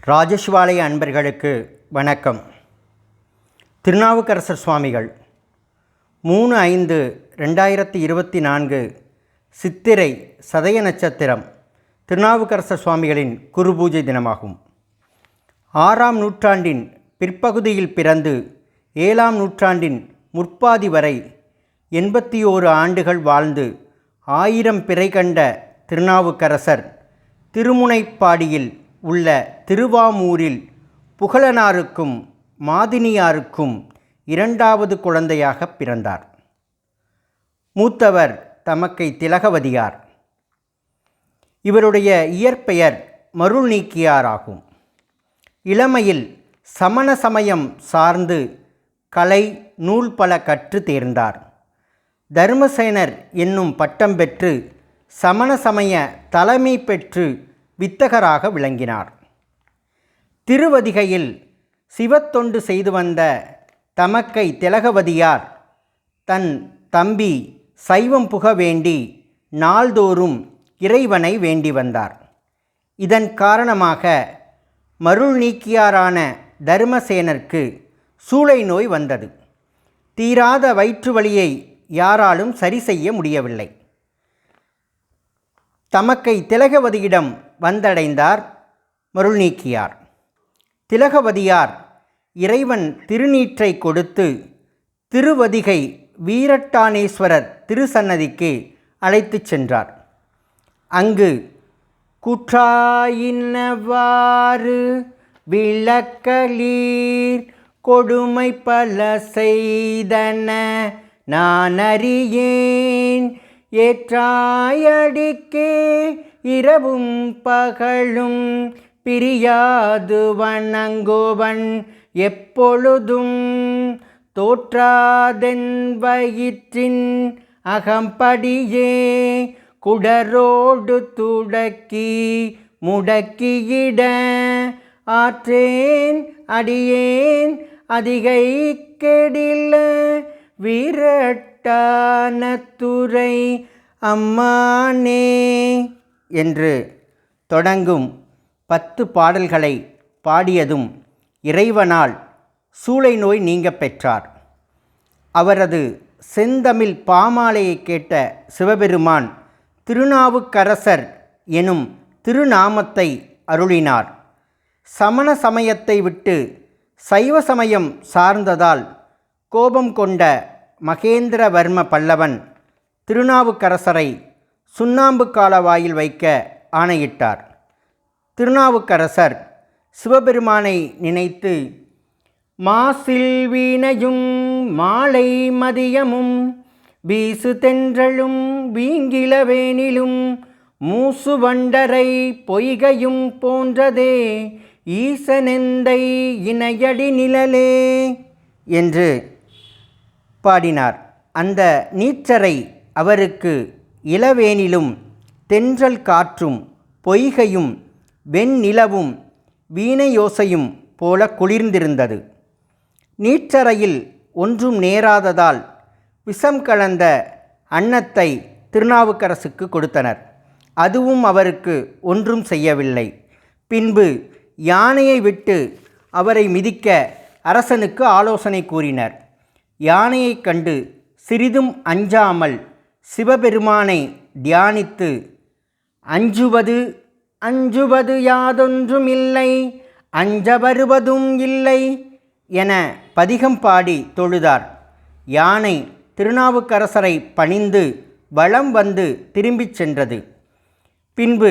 ராஜசிவாலய அன்பர்களுக்கு வணக்கம். திருநாவுக்கரசர் சுவாமிகள் 3/5/2024 சித்திரை சதய நட்சத்திரம் திருநாவுக்கரசர் சுவாமிகளின் குரு பூஜை தினமாகும். 6ஆம் நூற்றாண்டின் பிற்பகுதியில் பிறந்து 7ஆம் நூற்றாண்டின் முற்பாதி வரை 81 ஆண்டுகள் வாழ்ந்து 1000 பிறை கண்ட திருநாவுக்கரசர் திருமுனைப்பாடியில் உள்ள திருவாமூரில் புகழனாருக்கும் மாதினியாருக்கும் 2வது குழந்தையாக பிறந்தார். மூத்தவர் தமக்கை திலகவதியார். இவருடைய இயற்பெயர் மருள் நீக்கியார் ஆகும். இளமையில் சமண சமயம் சார்ந்து கலை நூல் பல கற்று தேர்ந்தார். தர்மசேனர் என்னும் பட்டம் பெற்று சமண சமய தலைமை பெற்று வித்தகராக விளங்கினார். திருவதிகையில் சிவத்தொண்டு செய்து வந்த தமக்கை திலகவதியார் தன் தம்பி சைவம் புக வேண்டி நாள்தோறும் இறைவனை வேண்டி வந்தார். இதன் காரணமாக மருள் நீக்கியாரான தர்மசேனருக்கு சூளை நோய் வந்தது. தீராத வயிற்று வலியை யாராலும் சரி செய்ய முடியவில்லை. தமக்கை திலகவதியிடம் வந்தடைந்தார் மருள் நீக்கியார். திலகவதியார் இறைவன் திருநீற்றை கொடுத்து திருவதிகை வீரட்டானேஸ்வரர் திருசன்னதிக்கு அழைத்துச் சென்றார். அங்கு குற்றாயினவாறு விளக்கலீர் கொடுமை பல செய்தன நான் அறியேன் ஏற்றாயடிக்கே இரவும் பகலும் பிரியாது வணங்குவன் எப்பொழுதும் தோற்றாதென் வயிற்றின் அகம்படியே குடரோடு துடக்கி முடக்கியிட ஆற்றேன் அடியேன் அதிகை கெடில விரட்டானத்துறை அம்மானே என்று தொடங்கும் 10 பாடல்களை பாடியதும் இறைவனால் சூளை நோய் நீங்க பெற்றார். அவரது செந்தமிழ் பாமாலையை கேட்ட சிவபெருமான் திருநாவுக்கரசர் எனும் திருநாமத்தை அருளினார். சமண சமயத்தை விட்டு சைவ சமயம் சார்ந்ததால் கோபம் கொண்ட மகேந்திரவர்ம பல்லவன் திருநாவுக்கரசரை சுண்ணாம்பு காலவாயில் வைக்க ஆணையிட்டார். திருநாவுக்கரசர் சிவபெருமானை நினைத்து மாசில் வீணையும் மாலை மதியமும் வீசு தென்றலும் வீங்கிலவேனிலும் மூசு வண்டரை பொய்கையும் போன்றதே ஈசனெந்தை இணையடி நிழலே என்று பாடினார். அந்த நீற்றரை அவருக்கு இளவேனிலும் தென்றல் காற்றும் பொய்கையும் வெண்ணிலவும் வீணையோசையும் போல குளிர்ந்திருந்தது. நீற்றறையில் ஒன்றும் நேராததால் விஷம் கலந்த அன்னத்தை திருநாவுக்கரசுக்கு கொடுத்தனர். அதுவும் அவருக்கு ஒன்றும் செய்யவில்லை. பின்பு யானையை விட்டு அவரை மிதிக்க அரசனுக்கு ஆலோசனை கூறினர். யானையை கண்டு சிறிதும் அஞ்சாமல் சிவபெருமானை தியானித்து அஞ்சுவது யாதொன்றும் இல்லை அஞ்ச வருவதும் இல்லை என பதிகம் பாடி தொழுதார். யானை திருநாவுக்கரசரை பணிந்து வலம் வந்து திரும்பிச் சென்றது. பின்பு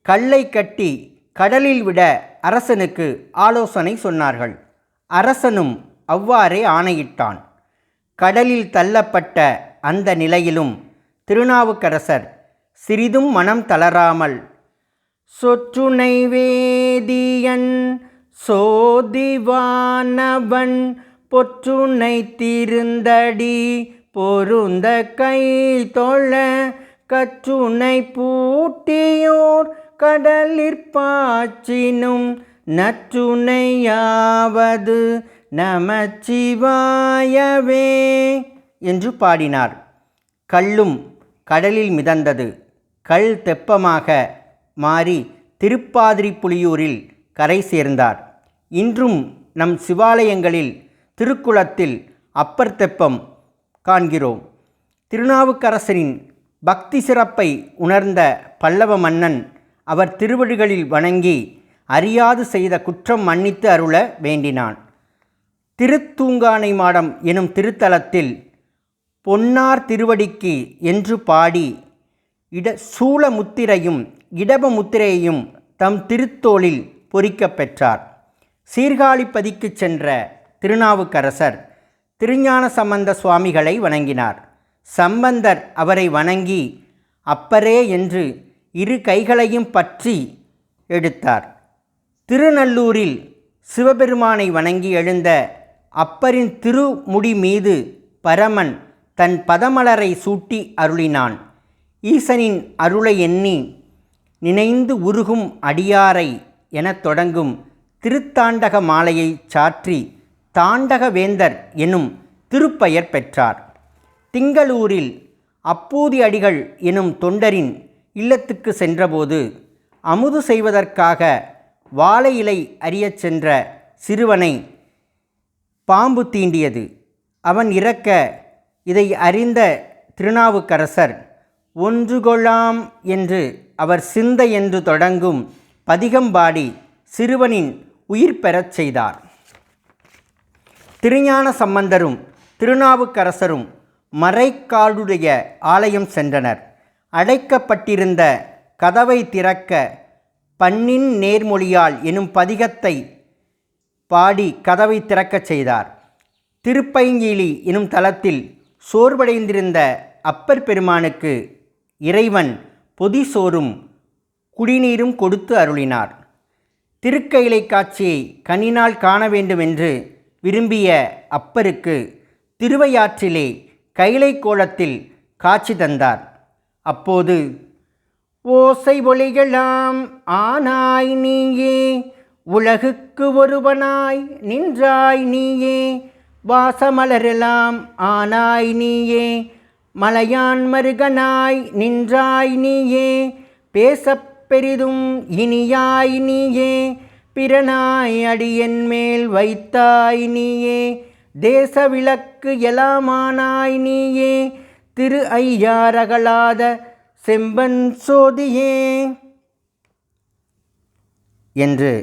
கல்லை கட்டி கடலில் விட அரசனுக்கு ஆலோசனை சொன்னார்கள். அரசனும் அவ்வாறே ஆணையிட்டான். கடலில் தள்ளப்பட்ட அந்த நிலையிலும் திருநாவுக்கரசர் சிறிதும் மனம் தளராமல் சொற்றுணை வேதியன் சோதிவானவன் பொற்றுணை திருந்தடி பொருந்த கை தொழ கற்றுணை பூட்டியோர் கடலிற்பாச்சினும் நற்றுணையாவது நமச்சிவாயவே என்று பாடினார். கல்லும் கடலில் மிதந்தது. கல் தெப்பமாக மாறி திருப்பாதிரிப்புலியூரில் கரை சேர்ந்தார். இன்றும் நம் சிவாலயங்களில் திருக்குளத்தில் அப்பர் தெப்பம் காண்கிறோம். திருநாவுக்கரசரின் பக்தி சிறப்பை உணர்ந்த பல்லவ மன்னன் அவர் திருவடிகளில் வணங்கி அறியாது செய்த குற்றம் மன்னித்து அருள வேண்டினான். திருத்தூங்கானை மாடம் எனும் திருத்தலத்தில் பொன்னார் திருவடிக்கு என்று பாடி சூல முத்திரையும் இடப முத்திரையையும் தம் திருத்தோளில் பொறிக்கப் பெற்றார். சீர்காழிப்பதிக்கு சென்ற திருநாவுக்கரசர் திருஞான சம்பந்த சுவாமிகளை வணங்கினார். சம்பந்தர் அவரை வணங்கி அப்பரே என்று இரு கைகளையும் பற்றி எடுத்தார். திருநல்லூரில் சிவபெருமானை வணங்கி எழுந்த அப்பரின் திருமுடி மீது பரமன் தன் பதமலரை சூட்டி அருளினான். ஈசனின் அருளை எண்ணி நினைந்து உருகும் அடியாரை எனத் தொடங்கும் திருத்தாண்டக மாலையை சாற்றி தாண்டக வேந்தர் எனும் திருப்பெயர் பெற்றார். திங்களூரில் அப்பூதி அடிகள் எனும் தொண்டரின் இல்லத்துக்கு சென்றபோது அமுது செய்வதற்காக வாழை இலை அறியச் சென்ற சிறுவனை பாம்பு தீண்டியது. அவன் இறக்க இதை அறிந்த திருநாவுக்கரசர் ஒன்று கொள்ளாம் என்று அவர் சிந்தை என்று தொடங்கும் பதிகம்பாடி சிறுவனின் உயிர் பெறச் செய்தார். திருஞான சம்பந்தரும் திருநாவுக்கரசரும் மறைக்காடுடைய ஆலயம் சென்றனர். அடைக்கப்பட்டிருந்த கதவை திறக்க பண்ணின் நேர்மொழியால் எனும் பதிகத்தை பாடி கதவை திறக்கச் செய்தார். திருப்பைங்கிலி எனும் தலத்தில் சோர்வடைந்திருந்த அப்பர் பெருமானுக்கு இறைவன் பொதி சோறும் குடிநீரும் கொடுத்து அருளினார். திருக்கைலை காட்சியை கண்ணினால் காண வேண்டுமென்று விரும்பிய அப்பருக்கு திருவையாற்றிலே கைலை கோலத்தில் காட்சி தந்தார். அப்போது ஓசை ஒளிகளாம் ஆனாய் நீயே, உலகுக்கு ஒருவனாய் நின்றாய் நீயே, வாசமலரெல்லாம் ஆனாய் நீயே, மலையான் மருகனாய் நின்றாய் நீயே, பேசப் பெரிதும் இனியாய் நீயே, பிறனாய் அடியன் மேல் வைத்தாய் நீயே, தேச விளக்கு எல்லாமானாய் நீயே, திரு ஐயாரகலாத செம்பன் சோதியே என்று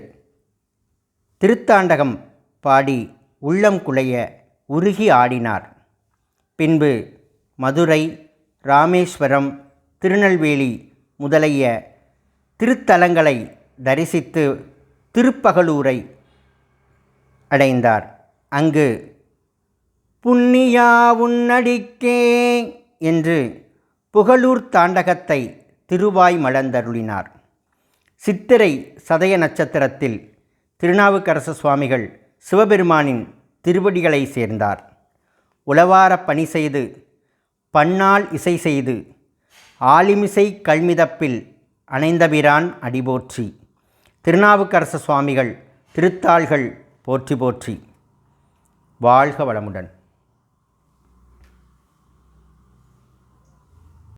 திருத்தாண்டகம் பாடி உள்ளம் குலைய உருகி ஆடினார். பின்பு மதுரை, ராமேஸ்வரம், திருநெல்வேலி முதலிய திருத்தலங்களை தரிசித்து திருப்பகலூரை அடைந்தார். அங்கு புண்ணியா உன்னடிக்கே என்று புகழூர் தாண்டகத்தை திருவாய் மலர்ந்தருளினார். சித்திரை சதய நட்சத்திரத்தில் திருநாவுக்கரசு சுவாமிகள் சிவபெருமானின் திருவடிகளை சேர்ந்தார். உளவார பணி செய்து பன்னாள் இசை செய்து ஆலிமிசை கல்மிதப்பில் அணைந்தபிரான் அடிபோற்றி. திருநாவுக்கரசு சுவாமிகள் திருத்தாள்கள் போற்றி போற்றி. வாழ்க வளமுடன்.